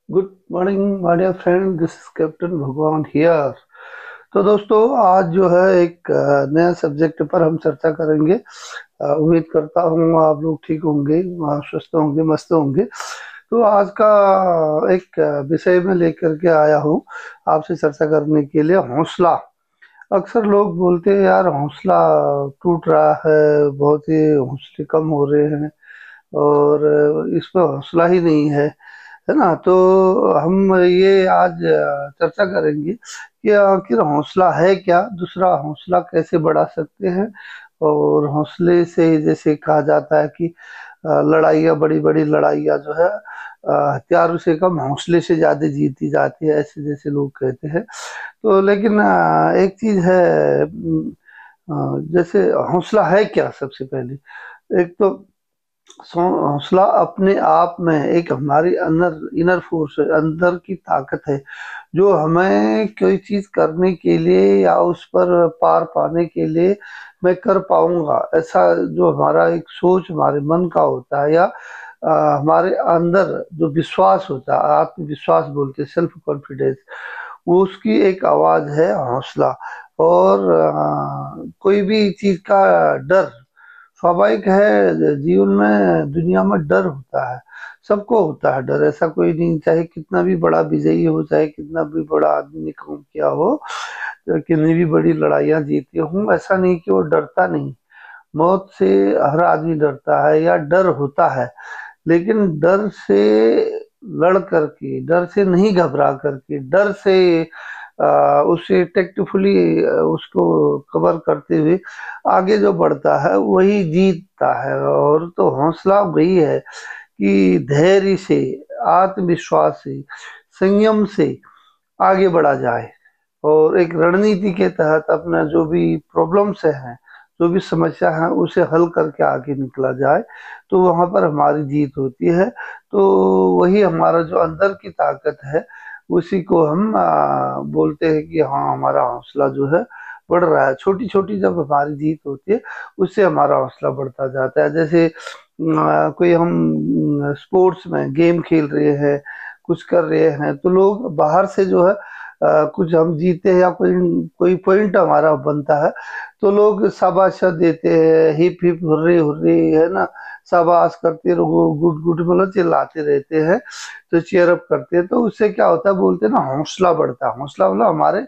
Good morning my dear friend, this is captain Bhagwan here. तो दोस्तों, आज जो है एक नया सब्जेक्ट पर हम चर्चा करेंगे। उम्मीद करता हूँ आप लोग ठीक होंगे, स्वस्थ होंगे, मस्त होंगे। तो आज का एक विषय में लेकर के आया हूँ आपसे चर्चा करने के लिए, हौसला। अक्सर लोग बोलते हैं यार हौसला टूट रहा है, बहुत ही हौसले कम हो रहे हैं और इस पर हौसला ही नहीं है ना। तो हम ये आज चर्चा करेंगे कि आखिर हौसला है क्या, दूसरा हौसला कैसे बढ़ा सकते हैं। और हौसले से जैसे कहा जाता है कि लड़ाइयाँ, बड़ी बड़ी लड़ाइयाँ जो है हथियारों से कम हौसले से ज्यादा जीती जाती है, ऐसे जैसे लोग कहते हैं। तो लेकिन एक चीज है, जैसे हौसला है क्या, सबसे पहले एक तो हौसला अपने आप में एक हमारी अंदर इनर फोर्स है, अंदर की ताकत है, जो हमें कोई चीज करने के लिए या उस पर पार पाने के लिए मैं कर पाऊंगा, ऐसा जो हमारा एक सोच हमारे मन का होता है, या हमारे अंदर जो विश्वास होता है, आत्मविश्वास बोलते हैं, सेल्फ कॉन्फिडेंस, वो उसकी एक आवाज है हौसला। और कोई भी चीज का डर स्वाभाविक है, जीवन में दुनिया में डर होता है, सबको होता है डर। ऐसा कोई नहीं, चाहे कितना भी बड़ा विजयी हो, चाहे कितना भी बड़ा आदमी ने काम किया हो, कितनी भी बड़ी लड़ाइयां जीती हूँ, ऐसा नहीं कि वो डरता नहीं। मौत से हर आदमी डरता है या डर होता है, लेकिन डर से लड़ करके, डर से नहीं घबरा करके, डर से उसे टेक्टफुली उसको कवर करते हुए आगे जो बढ़ता है वही जीतता है। और तो हौसला वही है कि धैर्य से, आत्मविश्वास से, संयम से आगे बढ़ा जाए और एक रणनीति के तहत अपना जो भी प्रॉब्लम्स हैं, जो भी समस्या है, उसे हल करके आगे निकला जाए, तो वहां पर हमारी जीत होती है। तो वही हमारा जो अंदर की ताकत है, उसी को हम बोलते हैं कि हाँ, हमारा हौसला जो है बढ़ रहा है। छोटी छोटी जब हमारी जीत होती है, उससे हमारा हौसला बढ़ता जाता है। जैसे कोई हम स्पोर्ट्स में गेम खेल रहे हैं, कुछ कर रहे हैं, तो लोग बाहर से जो है कुछ हम जीते हैं या कोई कोई पॉइंट हमारा बनता है, तो लोग शाबाश देते हैं, हिप हिप हुर्रे हुर्रे, है ना, शाबाश करते रहो, गुड गुड मतलब चिल्लाते रहते हैं, तो चीयर अप करते हैं। तो उससे क्या होता है, बोलते हैं ना, हौसला बढ़ता है। हौसला मतलब हमारे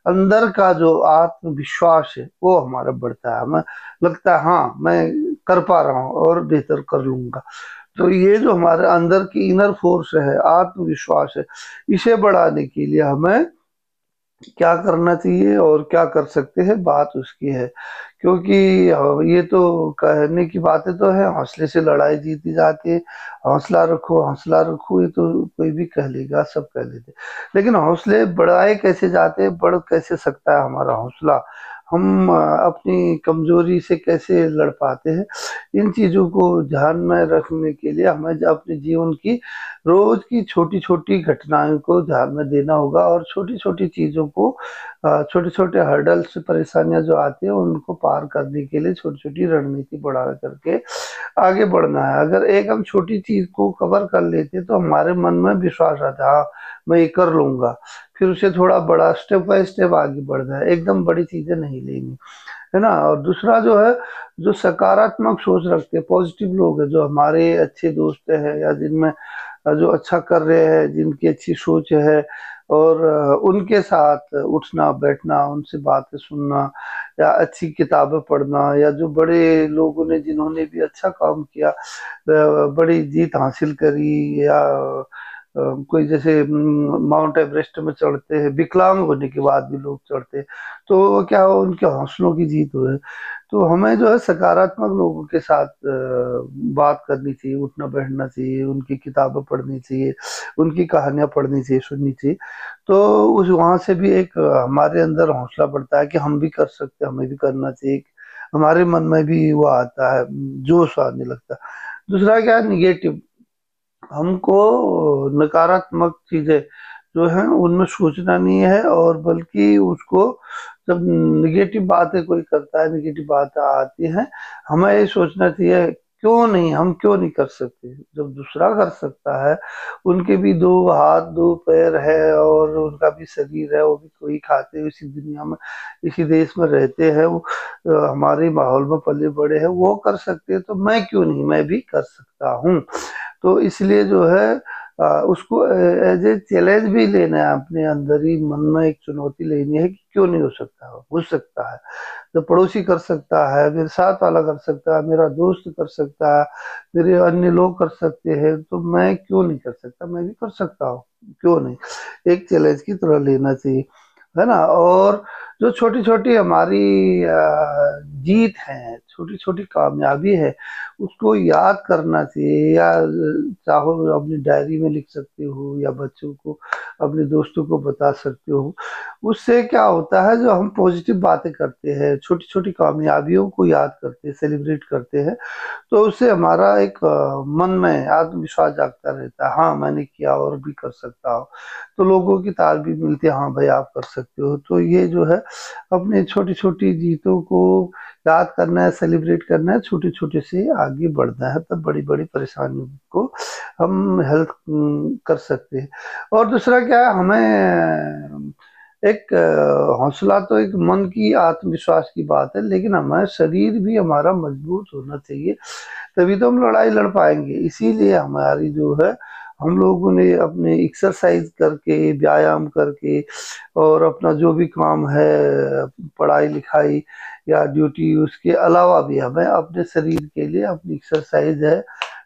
अंदर का जो आत्मविश्वास है वो हमारा बढ़ता है, हमें लगता है हाँ, मैं कर पा रहा हूँ और बेहतर कर लूंगा। तो ये जो हमारे अंदर की इनर फोर्स है, आत्मविश्वास है, इसे बढ़ाने के लिए हमें क्या करना चाहिए और क्या कर सकते हैं, बात उसकी है। क्योंकि ये तो कहने की बातें तो है, हौसले से लड़ाई जीती जाती है, हौसला रखो, हौसला रखो, ये तो कोई भी कह लेगा, सब कह लेते, लेकिन हौसले बढ़ाए कैसे जाते हैं, बढ़ कैसे सकता है हमारा हौसला, हम अपनी कमजोरी से कैसे लड़ पाते हैं, इन चीजों को ध्यान में रखने के लिए हमें अपने जीवन की रोज की छोटी छोटी घटनाओं को ध्यान में देना होगा, और छोटी छोटी चीजों को, छोटे छोटे हर्डल्स, परेशानियां जो आती है, उनको पार करने के लिए छोटी छोटी रणनीति बढ़ा करके आगे बढ़ना है। अगर एक हम छोटी चीज को कवर कर लेते तो हमारे मन में विश्वास आता है, हाँ, मैं ये कर लूंगा। फिर उसे थोड़ा बड़ा स्टेप बाय स्टेप आगे बढ़ना है, एकदम बड़ी चीजें नहीं लेनी, है ना। और दूसरा जो है, जो सकारात्मक सोच रखते हैं, पॉजिटिव लोग हैं, जो हमारे अच्छे दोस्त हैं या जिनमें जो अच्छा कर रहे हैं, जिनकी अच्छी सोच है, और उनके साथ उठना बैठना, उनसे बातें सुनना, या अच्छी किताबें पढ़ना, या जो बड़े लोगों ने जिन्होंने भी अच्छा काम किया, बड़ी जीत हासिल करी, या कोई जैसे माउंट एवरेस्ट में चढ़ते हैं, विकलांग होने के बाद भी लोग चढ़ते हैं, तो वो क्या हो, उनके हौसलों की जीत हो है। तो हमें जो है सकारात्मक लोगों के साथ बात करनी चाहिए, उठना बैठना चाहिए, उनकी किताबें पढ़नी चाहिए, उनकी कहानियां पढ़नी चाहिए, सुननी चाहिए। तो उस वहां से भी एक हमारे अंदर हौसला बढ़ता है कि हम भी कर सकते हैं, हमें भी करना चाहिए, हमारे मन में भी वो आता है, जोश आने लगता है। दूसरा क्या है, निगेटिव, हमको नकारात्मक चीजें जो है उनमें सोचना नहीं है, और बल्कि उसको, जब निगेटिव बातें कोई करता है, निगेटिव बातें आती हैं, हमें ये सोचना चाहिए क्यों नहीं, हम क्यों नहीं कर सकते? जब दूसरा कर सकता है, उनके भी दो हाथ दो पैर है और उनका भी शरीर है, वो भी कोई खाते हुए इसी दुनिया में इसी देश में रहते हैं, वो हमारे माहौल में पले बड़े हैं, वो कर सकते हैं, तो मैं क्यों नहीं, मैं भी कर सकता हूँ। तो इसलिए जो है उसको एज ए चैलेंज भी लेना है, अपने अंदर ही मन में एक चुनौती लेनी है कि क्यों नहीं हो सकता, हो सकता है। तो पड़ोसी कर सकता है, मेरे साथ वाला कर सकता है, मेरा दोस्त कर सकता है, मेरे अन्य लोग कर सकते हैं, तो मैं क्यों नहीं कर सकता, मैं भी कर सकता हूँ, क्यों नहीं। एक चैलेंज की तरह लेना चाहिए, है ना। और जो छोटी छोटी हमारी जीत है, छोटी छोटी कामयाबी है, उसको याद करना चाहिए, या चाहो अपनी डायरी में लिख सकते हो, या बच्चों को अपने दोस्तों को बता सकते हो। उससे क्या होता है, जो हम पॉजिटिव बातें करते हैं, छोटी छोटी कामयाबियों को याद करते हैं, सेलिब्रेट करते हैं, तो उससे हमारा एक मन में आत्मविश्वास जागता रहता है, हाँ मैंने किया और भी कर सकता हूँ। तो लोगों की तारीफ भी मिलती है, हाँ भाई आप कर सकते हो। तो ये जो है अपनी छोटी छोटी जीतों को याद करना है, सेलिब्रेट करना है, छोटे छोटे से आगे बढ़ना है, तब बड़ी बड़ी परेशानियों को हम हेल्प कर सकते हैं। और दूसरा क्या है, हमें एक हौसला तो एक मन की आत्मविश्वास की बात है, लेकिन हमारा शरीर भी हमारा मजबूत होना चाहिए, तभी तो हम लड़ाई लड़ पाएंगे। इसीलिए हमारी जो है, हम लोगों ने अपने एक्सरसाइज करके, व्यायाम करके, और अपना जो भी काम है, पढ़ाई लिखाई या ड्यूटी, उसके अलावा भी हमें अपने शरीर के लिए अपनी एक्सरसाइज है,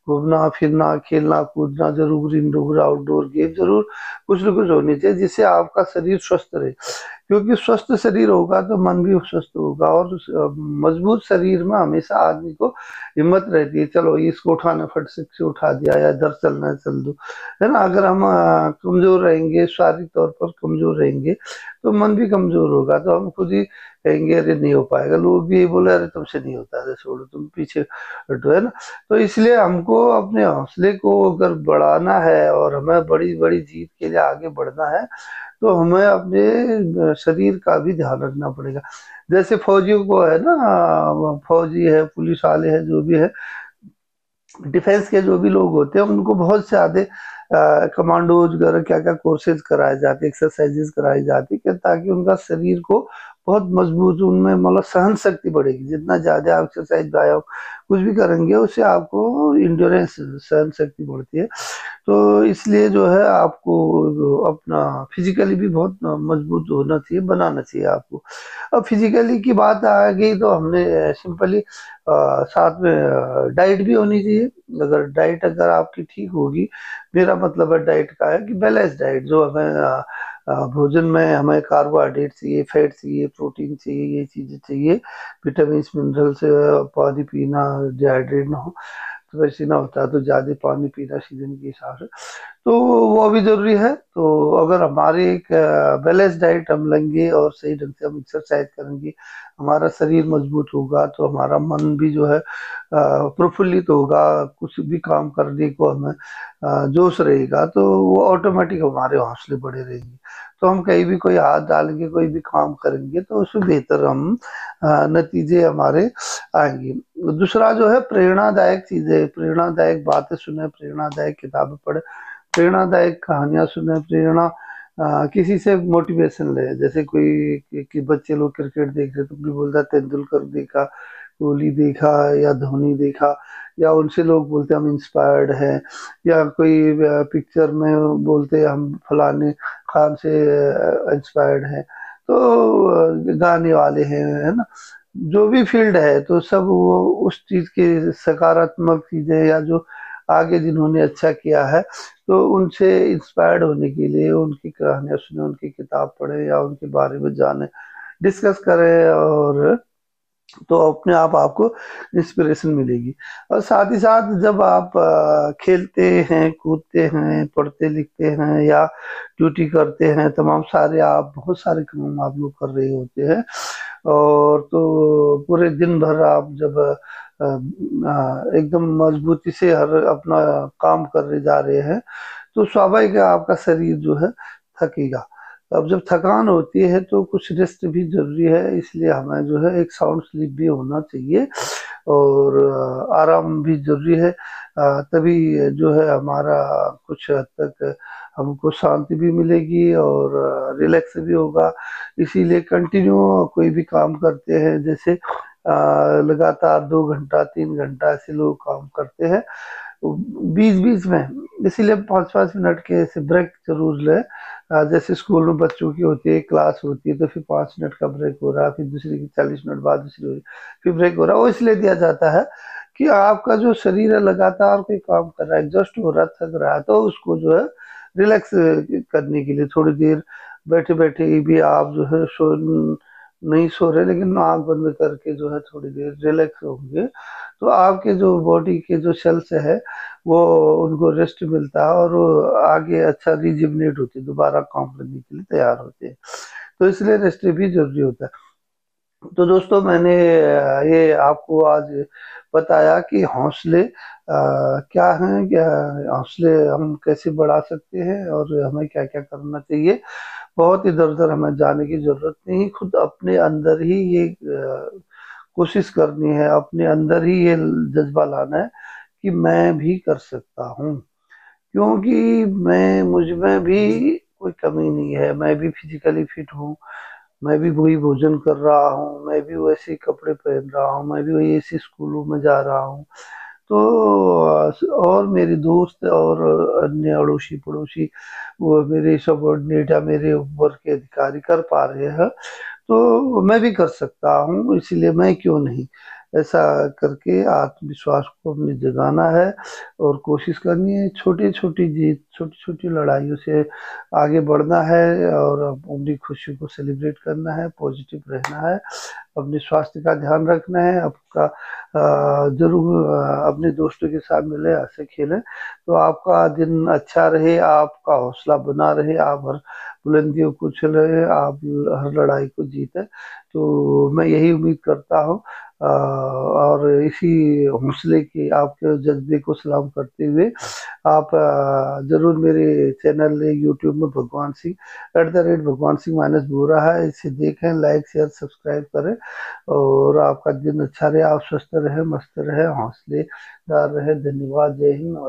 घूमना फिरना, खेलना कूदना जरूर, इंडोर आउटडोर गेम जरूर कुछ न कुछ होनी चाहिए, जिससे आपका शरीर स्वस्थ रहे। क्योंकि स्वस्थ शरीर होगा तो मन भी स्वस्थ होगा, और मजबूत शरीर में हमेशा आदमी को हिम्मत रहती है, चलो इसको उठाना, फट से उठा दिया, या इधर चलना है चल दो, है ना। अगर हम कमजोर रहेंगे, शारीरिक तौर पर कमजोर रहेंगे, तो मन भी कमजोर होगा, तो हम खुद ही कहेंगे अरे नहीं हो पाएगा, लोग भी यही बोले अरे तुमसे नहीं होता, अरे छोड़ो तुम पीछे हटो, है ना। तो इसलिए हमको अपने हौसले को अगर बढ़ाना है, और हमें बड़ी बड़ी जीत के लिए आगे बढ़ना है, तो हमें अपने शरीर का भी ध्यान रखना पड़ेगा। जैसे फौजियों को है ना, फौजी है, पुलिस वाले हैं, जो भी है, डिफेंस के जो भी लोग होते हैं, उनको बहुत से ज्यादा कमांडोज वगैरह क्या क्या कोर्सेज कराए जाते, एक्सरसाइजेज कराई जाती है, ताकि उनका शरीर को बहुत मजबूत, उनमें मतलब सहन शक्ति बढ़ेगी। जितना ज्यादा आप एक्सरसाइज व्यायाम कुछ भी करेंगे, उससे आपको इंड्योरेंस, सहन शक्ति बढ़ती है। तो इसलिए जो है आपको अपना फिजिकली भी बहुत मजबूत होना चाहिए, बनाना चाहिए आपको। अब फिजिकली की बात आ गई, तो हमने सिंपली साथ में डाइट भी होनी चाहिए। अगर डाइट अगर आपकी ठीक होगी, मेरा मतलब है डाइट का है कि बैलेंस डाइट, जो हमें भोजन में हमें कार्बोहाइड्रेट चाहिए, फैट चाहिए, प्रोटीन चाहिए, ये चीजें चाहिए, विटामिन मिनरल से, पानी पीना, डिहाइड्रेट ना हो, तो वैसे ना होता है, तो ज्यादा पानी पीना सीजन के हिसाब से, तो वो भी जरूरी है। तो अगर हमारे एक बैलेंस डाइट हम लेंगे, और सही ढंग से हम एक्सरसाइज करेंगे, हमारा शरीर मजबूत होगा, तो हमारा मन भी जो है प्रफुल्लित होगा, कुछ भी काम करने को हमें जोश रहेगा, तो वो ऑटोमेटिक हमारे हौसले बढ़े रहेंगे। तो हम कहीं भी कोई हाथ डालेंगे, कोई भी काम करेंगे, तो उसमें बेहतर हम नतीजे हमारे आएंगे। दूसरा जो है, प्रेरणादायक चीजें, प्रेरणादायक बातें सुने, प्रेरणादायक किताबें पढ़े, प्रेरणादायक कहानियां सुने, किसी से मोटिवेशन ले। जैसे कोई कि बच्चे लोग क्रिकेट देख रहे, तो कोई बोलता है तेंदुलकर देखा, कोहली देखा, या धोनी देखा, या उनसे लोग बोलते हम इंस्पायर्ड हैं, या कोई पिक्चर में बोलते हम फलाने खान से इंस्पायर्ड हैं, तो गाने वाले हैं, है ना, जो भी फील्ड है, तो सब वो उस चीज के सकारात्मक चीजें, या जो आगे जिन्होंने अच्छा किया है, तो उनसे इंस्पायर्ड होने के लिए उनकी कहानियां सुने, उनकी किताब पढ़े, या उनके बारे में जाने, डिस्कस करें, और तो अपने आप आपको इंस्पिरेशन मिलेगी। और साथ ही साथ जब आप खेलते हैं, कूदते हैं, पढ़ते लिखते हैं, या ड्यूटी करते हैं, तमाम सारे आप बहुत सारे काम आप लोग कर रहे होते हैं, और तो पूरे दिन भर आप जब एकदम मजबूती से हर अपना काम करने जा रहे हैं, तो स्वाभाविक है आपका शरीर जो है थकेगा। अब जब थकान होती है, तो कुछ रेस्ट भी जरूरी है, इसलिए हमें जो है एक साउंड स्लीप भी होना चाहिए। और आराम भी जरूरी है। तभी जो है हमारा कुछ हद तक हमको शांति भी मिलेगी और रिलैक्स भी होगा। इसीलिए कंटिन्यू कोई भी काम करते हैं, जैसे लगातार 2 घंटा 3 घंटा ऐसे लोग काम करते हैं, बीच बीच में इसीलिए 5-5 मिनट के ऐसे ब्रेक जरूर ले। जैसे स्कूल में बच्चों की होती है, क्लास होती है, तो फिर 5 मिनट का ब्रेक हो रहा है, फिर दूसरी की 40 मिनट बाद दूसरी हो रही है, फिर ब्रेक हो रहा है। वो इसलिए दिया जाता है कि आपका जो शरीर है लगातार कोई काम कर रहा है, एग्जॉस्ट हो रहा है, थक रहा है, तो उसको जो है रिलैक्स करने के लिए थोड़ी देर बैठे बैठे ही भी आप जो है नहीं सो रहे, लेकिन आंख बंद करके जो है थोड़ी देर रिलैक्स होंगे, तो आपके जो बॉडी के जो सेल्स है वो उनको रेस्ट मिलता है और वो आगे अच्छा रिजिवनेट होते हैं, दोबारा काम करने के लिए तैयार होते हैं। तो इसलिए रेस्ट भी जरूरी होता है। तो दोस्तों मैंने ये आपको आज बताया कि हौसले क्या हैं, क्या हौसले हम कैसे बढ़ा सकते हैं और हमें क्या क्या करना चाहिए। बहुत इधर उधर हमें जाने की जरूरत नहीं, खुद अपने अंदर ही ये कोशिश करनी है, अपने अंदर ही ये जज्बा लाना है कि मैं भी कर सकता हूँ, क्योंकि मैं मुझ में भी कोई कमी नहीं है, मैं भी फिजिकली फिट हूँ, मैं भी वही भोजन कर रहा हूँ, मैं भी वैसे ही कपड़े पहन रहा हूँ, मैं भी वही ऐसे स्कूलों में जा रहा हूँ। तो और मेरे दोस्त और अन्य अड़ोसी पड़ोसी वो मेरे सबॉर्डिनेट या मेरे ऊपर के अधिकारी कर पा रहे हैं, तो मैं भी कर सकता हूँ, इसलिए मैं क्यों नहीं। ऐसा करके आत्मविश्वास को अपने जगाना है और कोशिश करनी है, छोटी छोटी जीत छोटी छोटी लड़ाइयों से आगे बढ़ना है और अपनी खुशी को सेलिब्रेट करना है, पॉजिटिव रहना है, अपने स्वास्थ्य का ध्यान रखना है, आपका जरूर अपने दोस्तों के साथ मिले, हंसे खेलें, तो आपका दिन अच्छा रहे, आपका हौसला बना रहे, आप हर बुलंदियों को चले, आप हर लड़ाई को जीते। तो मैं यही उम्मीद करता हूँ और इसी हौसले की आपके जज्बे को सलाम करते हुए आप जरूर मेरे चैनल यूट्यूब में भगवान सिंह @भगवान सिंह माइनस बोरा है, इसे देखें, लाइक शेयर सब्सक्राइब करें और आपका दिन अच्छा रहे, आप स्वस्थ रहे, मस्त रहे, हौसलेदार रहे। धन्यवाद, जय हिंद, नमस्कार।